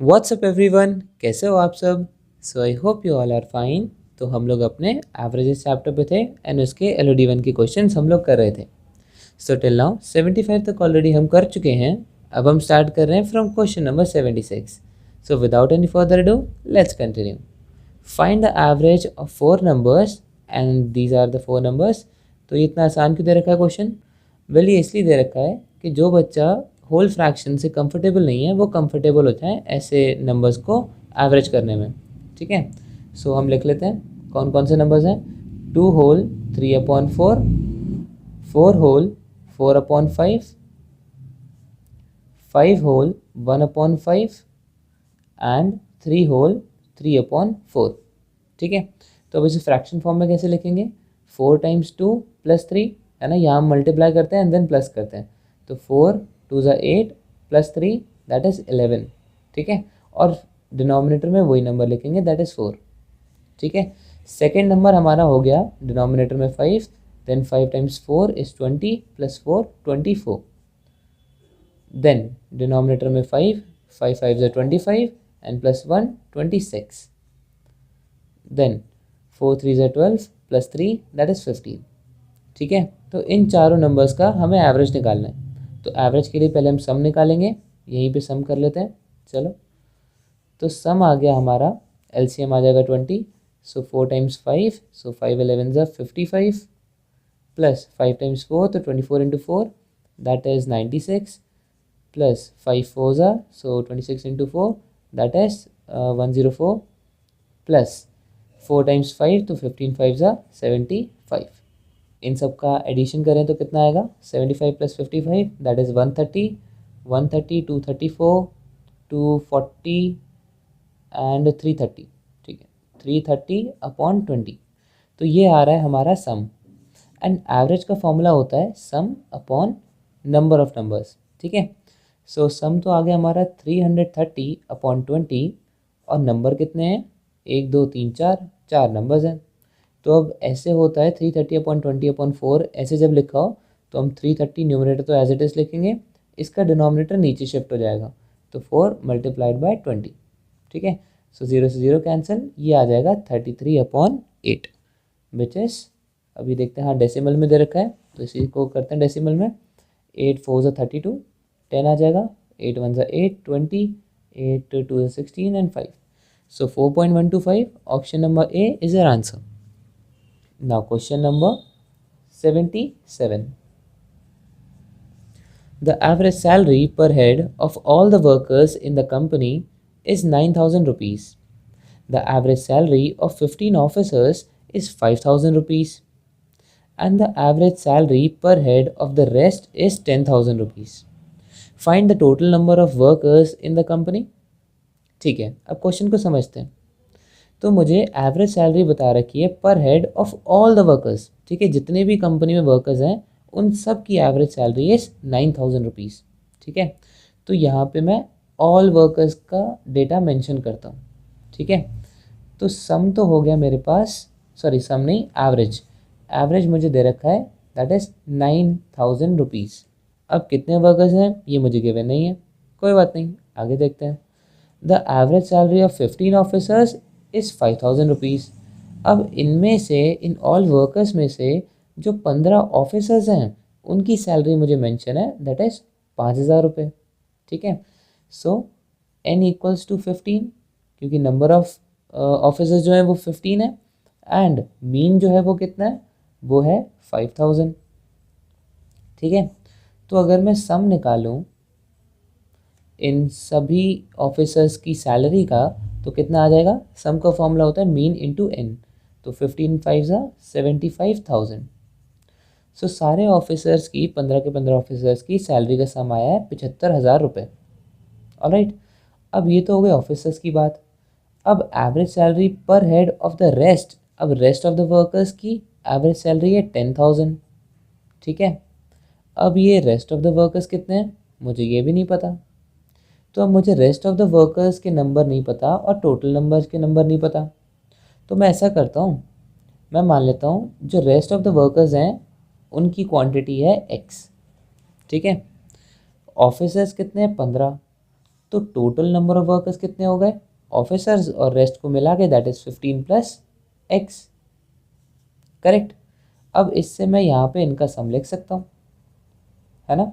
WhatsApp everyone, कैसे हो आप सब। So I hope you all are fine. तो हम लोग अपने एवरेजेस चैप्टर पे थे एंड उसके LOD1 के क्वेश्चंस हम लोग कर रहे थे। सो टिल नाउ 75 तक ऑलरेडी हम कर चुके हैं। अब हम स्टार्ट कर रहे हैं from question number 76। So without any further ado, let's continue. Find the average of 4 numbers and these are the 4 numbers. तो ये इतना आसान क्यों दे रखा है क्वेश्चन? वेल, ये इसलिए दे रखा है कि जो बच्चा होल फ्रैक्शन से कंफर्टेबल नहीं है वो कंफर्टेबल होता है ऐसे नंबर्स को एवरेज करने में। ठीक है, सो हम लिख लेते हैं कौन कौन से नंबर्स हैं। 2 whole 3/4, 4 whole 4/5, 5 whole 1/5 and 3 whole 3/4। ठीक है, तो अब इसे फ्रैक्शन फॉर्म में कैसे लिखेंगे? 4 टाइम्स 2 + 3 है ना, यहाँ हम मल्टीप्लाई करते हैं एंड देन प्लस करते हैं। तो 4 2 ज़ा 8 + 3 दैट इज़ 11। ठीक है, और डिनोमिनेटर में वही नंबर लिखेंगे दैट इज़ 4। ठीक है, सेकेंड नंबर हमारा हो गया डिनोमिनेटर में 5, then 5 times 4 is 20 + 4 24। Then denominator में 5 5 5 ज़ा 25 एंड +1 26। देन 4 3 ज़ा 12 + 3 दैट इज़ 15। ठीक है, तो इन चारों नंबर्स का हमें एवरेज निकालना है। तो एवरेज के लिए पहले हम सम निकालेंगे, यहीं पे सम कर लेते हैं। चलो, तो सम आ गया हमारा, LCM आ जाएगा 20। सो 4 टाइम्स 5, सो 5 11 ज़ा 55 प्लस 5 टाइम्स 4 तो 24 × 4 दैट इज़ 96 प्लस 5 4 ज़ा सो 26 × 4 दैट इज़ 104 प्लस 4 टाइम्स 5 तो 15 5 ज़ा 75। इन सब का एडिशन करें तो कितना आएगा? 75 + 55 दैट इज़ 130, 130 234 240 एंड 330। ठीक है, 330/20। तो ये आ रहा है हमारा सम। एंड एवरेज का फॉर्मूला होता है सम अपॉन नंबर ऑफ नंबर्स। ठीक है, सो सम तो आ गया हमारा 330/20 और नंबर कितने हैं? 1 2 3 4, 4 नंबर्स हैं। तो अब ऐसे होता है 330/20/4 ऐसे जब लिखा हो तो हम 330 न्यूमरेटर तो एज इट इज़ लिखेंगे, इसका डिनोमिनेटर नीचे शिफ्ट हो जाएगा तो 4 × 20। ठीक है, सो 0 से 0 कैंसिल, ये आ जाएगा 33/8 विच इज़, अभी देखते हैं, हाँ डेसिमल में दे रखा है तो इसी को करते हैं डेसिमल में। 8 4 ज़ा 32, 10 आ जाएगा, 8 1 ज़ा 8 20, 8 2 ज़ा 16 and 5। So 4.125 option number A is our answer. Now question number 77. The average salary per head of all the workers in the company is 9,000 rupees. The average salary of 15 officers is 5,000 rupees. And the average salary per head of the rest is 10,000 rupees. Find the total number of workers in the company. ठीक है, अब question को समझते हैं। तो मुझे average salary बता रखी है पर head of all the workers. ठीक है, जितने भी कंपनी में वर्कर्स हैं उन सब की एवरेज सैलरी इज़ 9,000 रुपीज़। ठीक है, तो यहाँ पे मैं ऑल वर्कर्स का डेटा मेंशन करता हूँ। ठीक है, तो सम तो हो गया मेरे पास, सॉरी सम नहीं, एवरेज। एवरेज मुझे दे रखा है दैट इज़ 9,000 रुपीज़। अब कितने वर्कर्स हैं ये मुझे गिवन नहीं है, कोई बात नहीं, आगे देखते हैं। The average salary of 15 officers is 5,000 rupees. अब इनमें से, इन ऑल वर्कर्स में से जो 15 ऑफिसर्स हैं उनकी सैलरी मुझे मेंशन है दैट इज़ 5,000 रुपये। ठीक है, सो n = 15 क्योंकि नंबर ऑफ ऑफिसर्स जो हैं वो 15 है एंड मीन जो है वो कितना है, वो है 5,000। ठीक है, तो अगर मैं सम निकालूं इन सभी ऑफिसर्स की सैलरी का तो कितना आ जाएगा? सम का फॉर्मूला होता है मीन इंटू एन, तो 15 5 ज़ा 75,000। सो सारे ऑफिसर्स की, 15 के 15 ऑफिसर्स की सैलरी का सम आया है 75,000 रुपये। ऑलराइट, अब ये तो हो गए ऑफिसर्स की बात। अब एवरेज सैलरी पर हेड ऑफ द रेस्ट, अब रेस्ट ऑफ द वर्कर्स की एवरेज सैलरी है 10,000। ठीक है, अब ये रेस्ट ऑफ द वर्कर्स कितने हैं मुझे ये भी नहीं पता। तो अब मुझे रेस्ट ऑफ द वर्कर्स के नंबर नहीं पता और टोटल नंबर्स के नंबर नहीं पता, तो मैं ऐसा करता हूँ, मैं मान लेता हूँ जो रेस्ट ऑफ द वर्कर्स हैं उनकी क्वांटिटी है x। ठीक है, ऑफिसर्स कितने हैं? 15। तो टोटल नंबर ऑफ वर्कर्स कितने हो गए, ऑफिसर्स और रेस्ट को मिला के, that is 15 plus x. Correct. अब इससे मैं यहाँ पे इनका सम लिख सकता हूँ, है ना।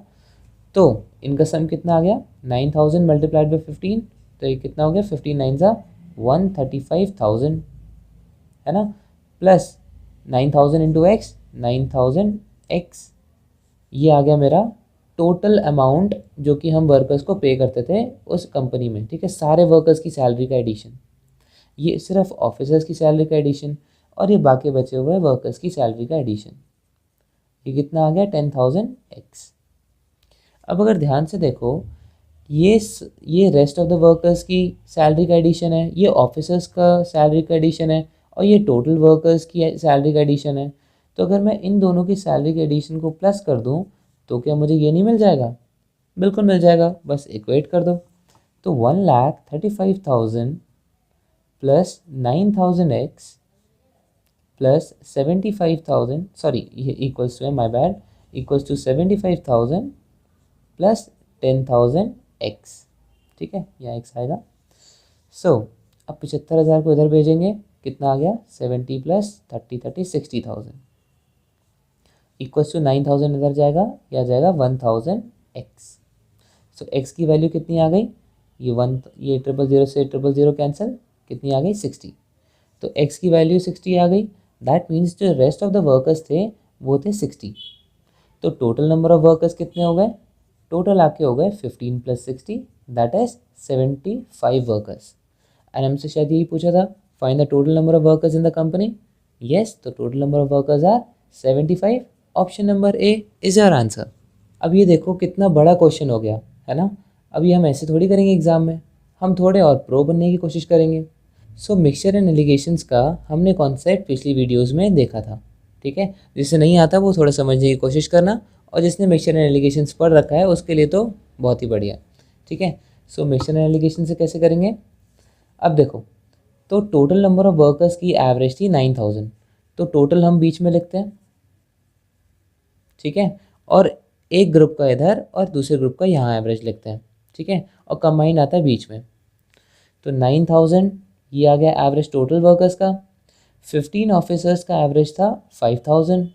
तो इनका सम कितना आ गया, 9000 मल्टीप्लाइड बाई 15, तो ये कितना हो गया, 15 9 ज़ा 135,000, है ना, प्लस 9000 इंटू एक्स, 9000 एक्स, ये आ गया मेरा टोटल अमाउंट जो कि हम वर्कर्स को पे करते थे उस कंपनी में। ठीक है, सारे वर्कर्स की सैलरी का एडिशन, ये सिर्फ ऑफिसर्स की सैलरी का एडिशन, और ये बाकी बचे हुए वर्कर्स की सैलरी का एडिशन। ये कितना आ गया, 10,000 एक्स। अब अगर ध्यान से देखो, ये रेस्ट ऑफ द वर्कर्स की सैलरी का एडिशन है, ये ऑफिसर्स का सैलरी का एडिशन है, और ये टोटल वर्कर्स की सैलरी का एडिशन है। तो अगर मैं इन दोनों की सैलरी के एडिशन को प्लस कर दूं तो क्या मुझे ये नहीं मिल जाएगा, बिल्कुल मिल जाएगा, बस इक्वेट कर दो। तो 1,35,000 प्लस 9,000 एक्स प्लस 75,000, सॉरी ये इक्वल्स टू है, my bad, equals to 75,000 plus 10,000 x. ठीक है, यहाँ एक्स आएगा। सो अब 75,000 को इधर भेजेंगे, कितना आ गया, 70 प्लस 30 30 60,000 इक्वल्स टू 9,000 इधर जाएगा, या जाएगा 1,000 एक्स। सो एक्स की वैल्यू कितनी आ गई, ये 000 से 000 कैंसिल, कितनी आ गई, 60। तो एक्स की वैल्यू 60 आ गई, दैट मीन्स जो रेस्ट ऑफ द वर्कर्स थे वो थे 60। तो टोटल नंबर ऑफ वर्कर्स कितने हो गए, टोटल आके हो गए 15 plus 60, that is 75 workers. And हमसे शायद यही पूछा था, find the total number of workers in the company. Yes, तो total number of workers are 75। Option number A is your answer. अब ये देखो कितना बड़ा क्वेश्चन हो गया, है ना। अब ये हम ऐसे थोड़ी करेंगे एग्जाम में, हम थोड़े और प्रो बनने की कोशिश करेंगे। सो मिक्सचर एंड एलिगेशंस का हमने कॉन्सेप्ट पिछली वीडियोस में देखा था। ठीक है, जिसे नहीं आता वो थोड़ा समझने की कोशिश करना, और जिसने मिक्सचर एंड एलिगेशंस पढ़ रखा है उसके लिए तो बहुत ही बढ़िया। ठीक है, सो मिक्सचर एंड एलिगेशन से कैसे करेंगे, अब देखो, तो टोटल नंबर ऑफ वर्कर्स की एवरेज थी 9,000, तो टोटल हम बीच में लिखते हैं। ठीक है, और एक ग्रुप का इधर और दूसरे ग्रुप का यहाँ एवरेज लिखते हैं। ठीक है, और कंबाइन आता है बीच में। तो 9,000 ये आ गया एवरेज टोटल वर्कर्स का, 15 ऑफिसर्स का एवरेज था 5,000,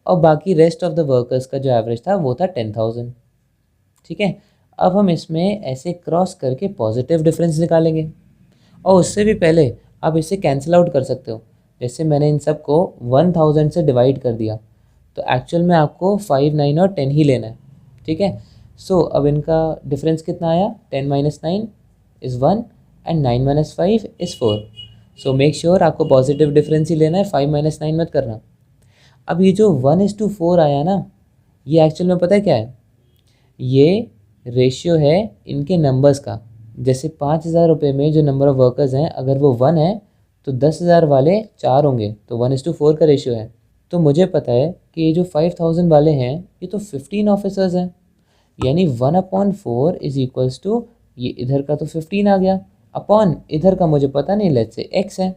और बाकी रेस्ट ऑफ द वर्कर्स का जो एवरेज था वो था 10,000। ठीक है, अब हम इसमें ऐसे क्रॉस करके पॉजिटिव डिफरेंस निकालेंगे, और उससे भी पहले आप इसे कैंसिल आउट कर सकते हो। जैसे मैंने इन सब को 1,000 से डिवाइड कर दिया, तो एक्चुअल में आपको 5, 9 और 10 ही लेना है। ठीक है, सो अब इनका डिफरेंस कितना आया, 10 minus 9 is 1 and 9 minus 5 is 4। So make sure आपको पॉजिटिव डिफरेंस ही लेना है, 5 माइनस 9 मत करना। अब ये जो 1:4 आया ना, ये एक्चुअल में पता है क्या है, ये रेशियो है इनके नंबर्स का। जैसे 5,000 रुपये में जो नंबर ऑफ वर्कर्स हैं, अगर वो 1 है तो 10,000 वाले 4 होंगे, तो 1:4 का रेशियो है। तो मुझे पता है कि ये जो 5,000 वाले हैं ये तो 15 ऑफिसर्स हैं, यानी 1/4 इज इक्वल्स टू, ये इधर का तो 15 आ गया, अपॉन इधर का मुझे पता नहीं, लेट्स से x है,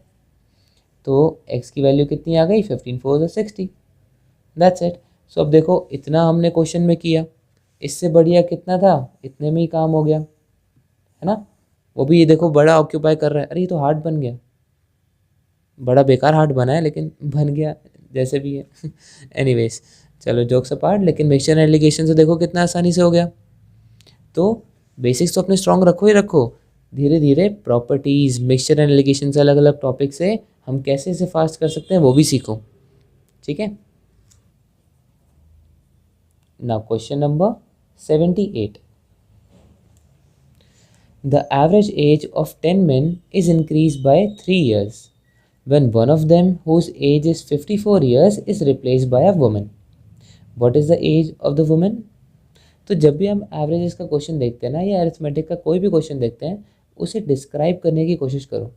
तो x की वैल्यू कितनी आ गई, 15 4 60, दैट्स इट। सो अब देखो इतना हमने क्वेश्चन में किया, इससे बढ़िया कितना था, इतने में ही काम हो गया, है ना। वो भी ये देखो बड़ा ऑक्यूपाई कर रहा है, अरे ये तो हार्ड बन गया, बड़ा बेकार हार्ड बना है लेकिन बन गया, जैसे भी है। एनीवेज, चलो जोक्स अपार्ट, लेकिन मिक्सचर एंड एलिगेशन से देखो कितना आसानी से हो गया। तो बेसिक्स तो अपने स्ट्रॉन्ग रखो ही रखो, धीरे धीरे प्रॉपर्टीज़, मिक्सचर एंड एलिगेशन से अलग अलग टॉपिक से हम कैसे इसे फास्ट कर सकते हैं वो भी सीखो। ठीक है, now question number 78। The average age of 10 men is increased by 3 years when one of them, whose age is 54 years, is replaced by a woman. What is the age of the woman? तो जब भी हम averages का question देखते हैं ना, या arithmetic का कोई भी क्वेश्चन देखते हैं, उसे डिस्क्राइब करने की कोशिश करो।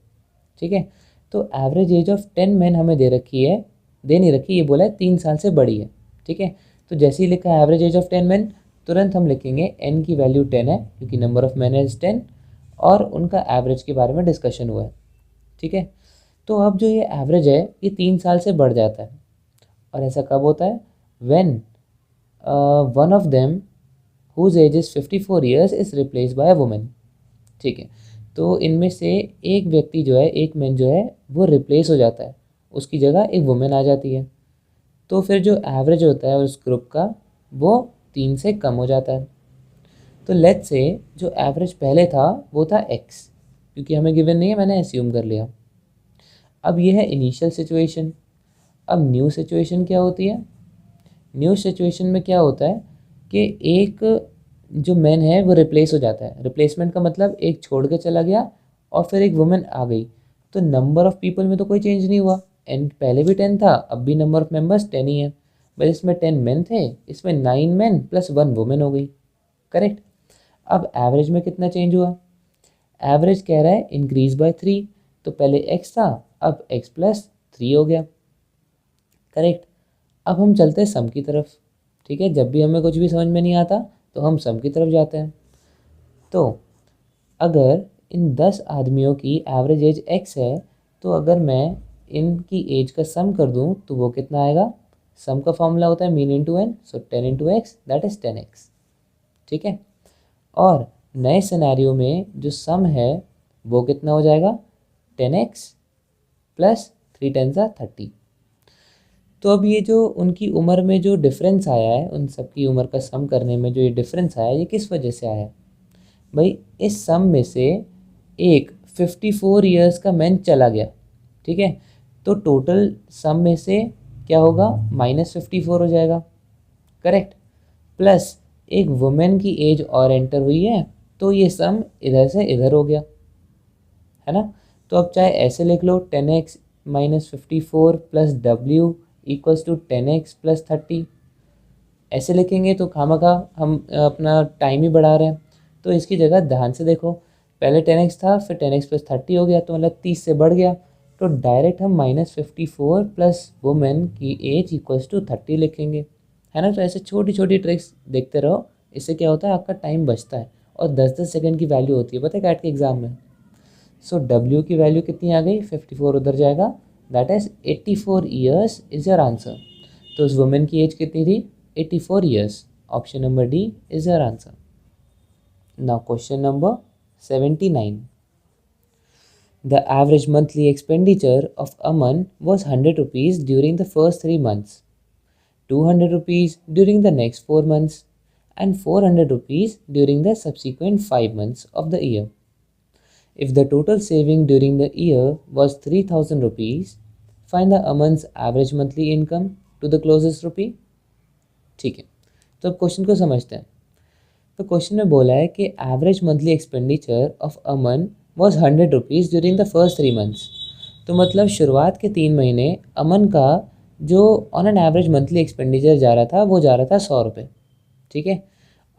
ठीक है, तो एवरेज एज ऑफ 10 मैन हमें दे रखी है, दे नहीं रखी, ये बोला है 3 साल से बड़ी है। ठीक है, तो जैसे ही लिखा है एवरेज एज ऑफ 10 मैन, तुरंत हम लिखेंगे n की वैल्यू 10 है, क्योंकि नंबर ऑफ मैन इज 10, और उनका एवरेज के बारे में डिस्कशन हुआ है। ठीक है, तो अब जो ये एवरेज है ये 3 साल से बढ़ जाता है, और ऐसा कब होता है, when one of them whose age is 54 years is replace by a women. ठीक है, तो इनमें से एक व्यक्ति जो है, एक मैन जो है वो रिप्लेस हो जाता है, उसकी जगह एक वुमेन आ जाती है। तो फिर जो एवरेज होता है उस ग्रुप का वो 3 से कम हो जाता है। तो लेट्स से जो एवरेज पहले था वो था x, क्योंकि हमें गिवन नहीं है, मैंने एज्यूम कर लिया। अब ये है इनिशियल सिचुएशन। अब न्यू सिचुएशन क्या होती है? न्यू सिचुएशन में क्या होता है कि एक जो मैन है वो रिप्लेस हो जाता है। रिप्लेसमेंट का मतलब एक छोड़ के चला गया और फिर एक वुमेन आ गई। तो नंबर ऑफ़ पीपल में तो कोई चेंज नहीं हुआ, एंड पहले भी 10 था, अब भी नंबर ऑफ़ मेंबर्स 10 ही है। बस इसमें 10 मेन थे, इसमें 9 मेन प्लस 1 वुमेन हो गई। करेक्ट। अब एवरेज में कितना चेंज हुआ? एवरेज कह रहा है इंक्रीज बाय 3, तो पहले x था, अब x प्लस 3 हो गया। करेक्ट। अब हम चलते हैं सम की तरफ। ठीक है, जब भी हमें कुछ भी समझ में नहीं आता तो हम सम की तरफ जाते हैं। तो अगर इन 10 आदमियों की एवरेज एज x है, तो अगर मैं इनकी एज का सम कर दूं तो वो कितना आएगा? सम का फॉर्मूला होता है mean into n, so 10 into x that is 10x। ठीक है, और नए सिनेरियो में जो सम है वो कितना हो जाएगा? 10x plus 3 10 30। तो अब ये जो उनकी उम्र में जो डिफरेंस आया है, उन सब की उम्र का सम करने में जो ये डिफरेंस आया है, ये किस वजह से आया है? भाई इस सम में से एक 54 ईयर्स का मैन चला गया। ठीक है, तो टोटल सम में से क्या होगा? -54 हो जाएगा। करेक्ट। प्लस एक वुमेन की एज और एंटर हुई है, तो ये सम इधर से इधर हो गया, है ना। तो अब चाहे ऐसे लिख लो 10x minus 54 plus W equals to 10x plus 30। ऐसे लिखेंगे तो खामखा हम अपना टाइम ही बढ़ा रहे हैं। तो इसकी जगह ध्यान से देखो, पहले 10x था, फिर 10x प्लस 30 हो गया, तो मतलब 30 से बढ़ गया। तो डायरेक्ट हम -54 प्लस वुमेन की एज इक्वल्स टू 30 लिखेंगे, है ना। तो ऐसे छोटी छोटी ट्रिक्स देखते रहो, इससे क्या होता है आपका टाइम बचता है, और 10-10 सेकंड की वैल्यू होती है, पता है कैट के एग्ज़ाम में। सो W की वैल्यू कितनी आ गई? 54 उधर जाएगा, that is 84 years is your answer. तो उस वुमेन की एज कितनी थी? 84 years. Option number D is your answer. Now question number 79. The average monthly expenditure of Aman was 100 rupees during the first 3 months, 200 rupees during the next 4 months, and 400 rupees during the subsequent 5 months of the year. If the total saving during the year was 3000 rupees, find the Aman's average monthly income to the closest rupee. ठीक है, तो अब question को समझते हैं। तो question में बोला है कि average monthly expenditure of Aman was 100 rupees during the first 3 months. तो मतलब शुरुआत के 3 महीने अमन का जो on an average monthly expenditure जा रहा था वो जा रहा था 100 रुपये। ठीक है,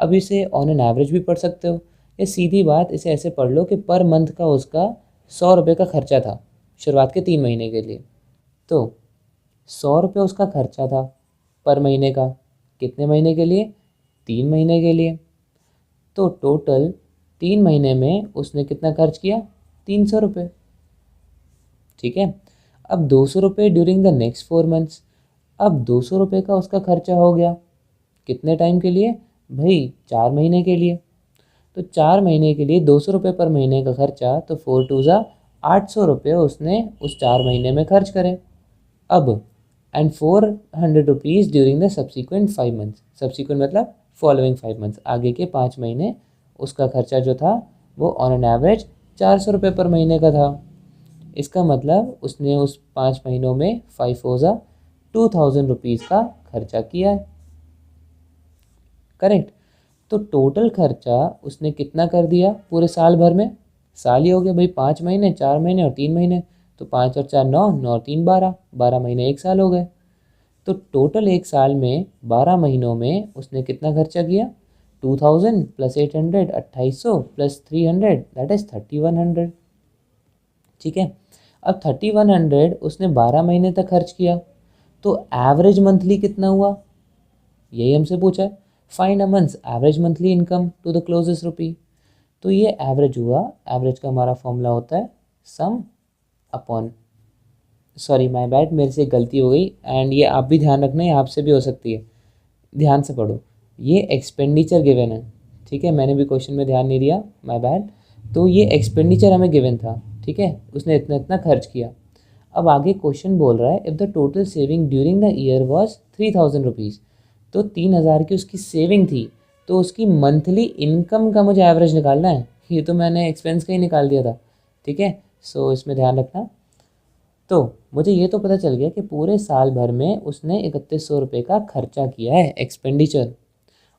अब इसे ऑन एन एवरेज भी पढ़ सकते हो, या सीधी बात इसे ऐसे पढ़ लो कि पर मंथ का उसका 100 रुपये का खर्चा था शुरुआत के 3 महीने के लिए। तो 100 रुपये उसका खर्चा था पर महीने का, कितने महीने के लिए? 3 महीने के लिए। तो टोटल 3 महीने में उसने कितना खर्च किया? 300 रुपये। ठीक है, अब 200 रुपये ड्यूरिंग द नेक्स्ट 4 मंथ्स। अब 200 रुपये का उसका खर्चा हो गया कितने टाइम के लिए? भाई 4 महीने के लिए। तो 4 महीने के लिए 200 रुपये पर महीने का खर्चा, तो 4 2 ज़ा 800 रुपये उसने उस 4 महीने में खर्च करे। अब and 400 rupees during the subsequent 5 months. Subsequent मतलब फॉलोइंग 5 मंथ्स, आगे के 5 महीने उसका खर्चा जो था वो ऑन एन एवरेज 400 रुपये पर महीने का था। इसका मतलब उसने उस 5 महीनों में 5 4 ज़ा 2000 रुपीज़ का खर्चा किया है। करेक्ट। तो टोटल खर्चा उसने कितना कर दिया पूरे साल भर में? साल ही हो गया भाई, 5 महीने, 4 महीने और 3 महीने, तो 5 और 4 9, 9 और 3 12, 12 महीने एक साल हो गए। तो टोटल एक साल में 12 महीनों में उसने कितना खर्चा किया? 2000 प्लस 800 2800 प्लस 300 दैट इज़ 3100। ठीक है, अब 3100 उसने 12 महीने तक खर्च किया, तो एवरेज मंथली कितना हुआ यही हमसे पूछा है। Find a month's average monthly income to the closest rupee. तो ये एवरेज हुआ, एवरेज का हमारा फॉर्मूला होता है सम अपॉन, सॉरी माय बैड, मेरे से गलती हो गई, एंड ये आप भी ध्यान रखना है, आपसे भी हो सकती है, ध्यान से पढ़ो। ये एक्सपेंडिचर गिवन है, ठीक है, मैंने भी क्वेश्चन में ध्यान नहीं दिया, माय बैड। तो ये एक्सपेंडिचर हमें गिवन था, ठीक है, उसने इतना इतना खर्च किया। अब आगे क्वेश्चन बोल रहा है if the total saving during the year was 3000 rupees, तो 3000 की उसकी सेविंग थी, तो उसकी मंथली इनकम का मुझे एवरेज निकालना है। ये तो मैंने एक्सपेंस का ही निकाल दिया था, ठीक है, सो इसमें ध्यान रखना। तो मुझे ये तो पता चल गया कि पूरे साल भर में उसने 3100 रुपये का खर्चा किया है एक्सपेंडिचर,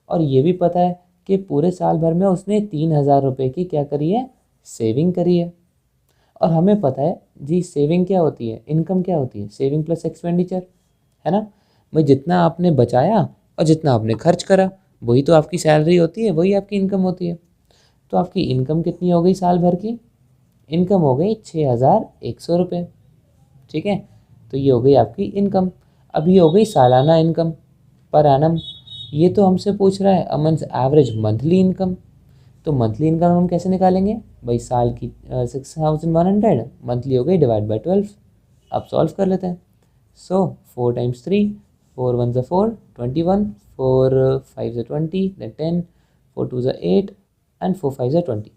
और ये भी पता है कि पूरे साल भर में उसने 3000 रुपये की क्या करी है, सेविंग करी है। और हमें पता है जी सेविंग क्या होती है, इनकम क्या होती है, सेविंग प्लस एक्सपेंडिचर, है ना। भाई जितना आपने बचाया और जितना आपने खर्च करा वही तो आपकी सैलरी होती है, वही आपकी इनकम होती है। तो आपकी इनकम कितनी हो गई साल भर की, इनकम हो गई 6100 रुपये, ठीक है। तो ये हो गई आपकी इनकम। अब ये हो गई सालाना इनकम पर एनम। ये तो हमसे पूछ रहा है अमंस एवरेज मंथली इनकम, तो मंथली इनकम हम कैसे निकालेंगे भाई, साल की 6100 मंथली हो गई डिवाइड बाई 12। अब सॉल्व कर लेते हैं। सो 4 टाइम्स 3, 4 1 ज़ा 4 21, 4 5 ज़ा 20, देन 10, 4 2 ज़ा 8 एंड 4 5 ज़ा 20।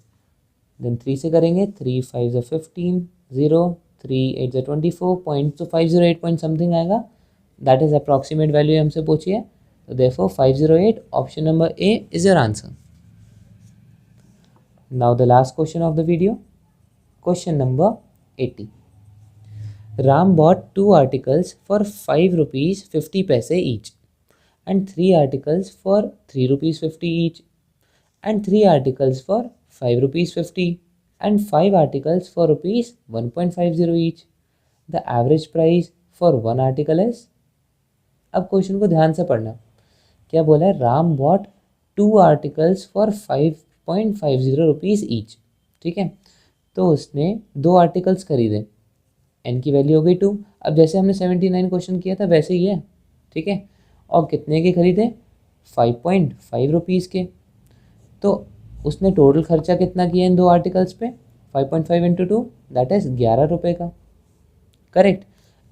देन 3 से करेंगे, 3 5 ज़ा 15, 0, 3 8 ज़ा 24 पॉइंट, तो 508 पॉइंट समथिंग आएगा। दैट इज़ अप्रॉक्सीमेट वैल्यू हमसे पूछी है, तो therefore 508 option number A is your answer. Now the last question of the video, question number 80. Ram bought 2 articles for 5 rupees 50 paise each, and 3 articles for 3 rupees 50 each, and 3 articles for 5 rupees 50, and 5 articles for rupees 1.50 each. The average price for one article is। अब question को ध्यान से पढ़ना। क्या बोला है, Ram bought 2 articles for 5.50 rupees each, ठीक है। तो उसने 2 आर्टिकल्स खरीदे, एन की वैल्यू हो गई 2। अब जैसे हमने 79 क्वेश्चन किया था वैसे ही है, ठीक है। और कितने के खरीदे, 5.5 रुपीज़ के। तो उसने टोटल खर्चा कितना किया इन 2 आर्टिकल्स पे, 5.5 इंटू 2 दैट इज़ 11 रुपये का, correct.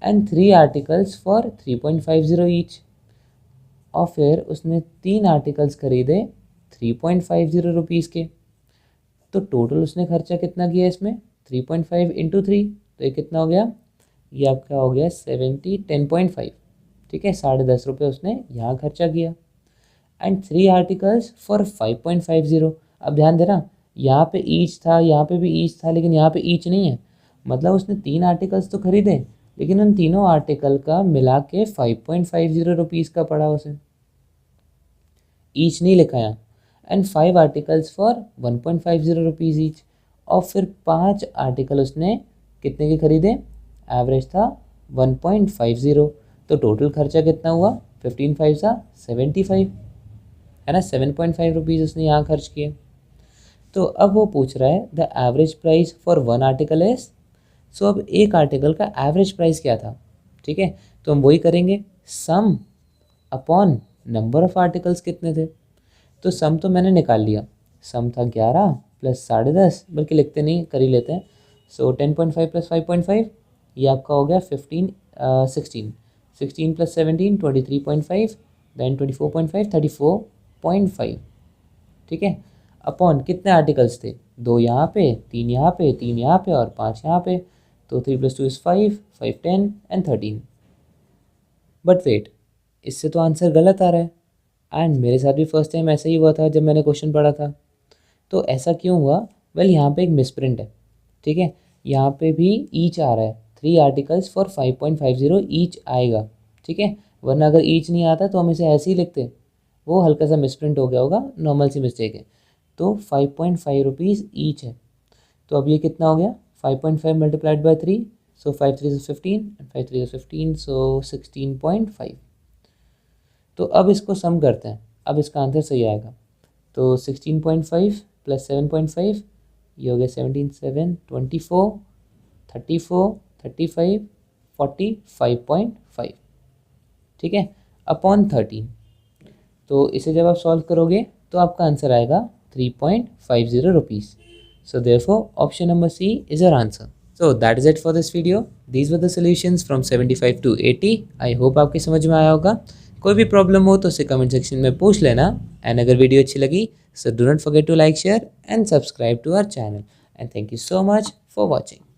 And 3 articles for 3.50 each, और फिर उसने 3 आर्टिकल्स खरीदे 3.50 रुपीज़ के। तो टोटल उसने खर्चा कितना किया इसमें, 3.5 इंटू 3, तो ये कितना हो गया, ये आपका हो गया 10.5, ठीक है, 10.5 रुपये उसने यहाँ खर्चा किया। And 3 articles for 5.50। अब ध्यान देना, यहाँ पे ईच था, यहाँ पे भी ईच था, लेकिन यहाँ पे ईच नहीं है, मतलब उसने 3 आर्टिकल्स तो खरीदे, लेकिन उन तीनों आर्टिकल का मिला के 5.50 रुपीज़ का पड़ा उसे, ईच नहीं लिखा यहाँ। And 5 articles for 1.50 rupees each, और फिर 5 आर्टिकल उसने कितने के खरीदे, एवरेज था 1.50, तो टोटल खर्चा कितना हुआ, 15 5 सा 75, है ना, 7.5 रुपीज़ उसने यहाँ खर्च किए। तो अब वो पूछ रहा है the average price for one article is. So अब एक आर्टिकल का एवरेज प्राइस क्या था, ठीक है, तो हम वही करेंगे, सम अपॉन नंबर ऑफ आर्टिकल्स कितने थे। तो सम तो मैंने निकाल लिया, सम था 11 प्लस 10.5, बल्कि लिखते नहीं कर ही लेते हैं। सो 10.5 प्लस 5.5, ये आपका हो गया 16 प्लस 17 23.5, देन 24.5 34.5, ठीक है, अपॉन कितने आर्टिकल्स थे, 2 यहाँ पे, 3 यहाँ पे, 3 यहाँ पे और 5 यहाँ पे, तो 3 + 2 = 5, 5 10 एंड 13। बट वेट, इससे तो आंसर गलत आ रहा है, एंड मेरे साथ भी फर्स्ट टाइम ऐसा ही हुआ था जब मैंने क्वेश्चन पढ़ा था। तो ऐसा क्यों हुआ, वेल यहाँ पे एक मिसप्रिंट है, ठीक है, यहाँ पे भी ईच आ रहा है, 3 आर्टिकल्स फॉर 5.50 ईच आएगा, ठीक है, वरना अगर ईच नहीं आता तो हम इसे ऐसे ही लिखते, वो हल्का सा मिसप्रिंट हो गया होगा, नॉर्मल सी मिस्टेक है। तो 5.5 रुपीज़ ईच है। तो अब ये कितना हो गया, 5.5 मल्टीप्लाइड बाई 3, सो 5 3 = 15 एंड 5 3 = 15, सो 16.5। तो अब इसको सम करते हैं, अब इसका आंसर सही आएगा। तो 16.5 प्लस 7.5, ये हो गया 17 7 24 34 35 45.5, ठीक है, अपॉन 13। तो इसे जब आप सॉल्व करोगे तो आपका आंसर आएगा 3.50 rupees. So therefore option number C is your answer. So that is it for this video. These were the solutions from 75 to 80. I hope आपकी समझ में आया होगा। कोई भी प्रॉब्लम हो तो उसे कमेंट सेक्शन में पूछ लेना, एंड अगर वीडियो अच्छी लगी So do not forget to like, share and subscribe to our channel. And thank you so much for watching.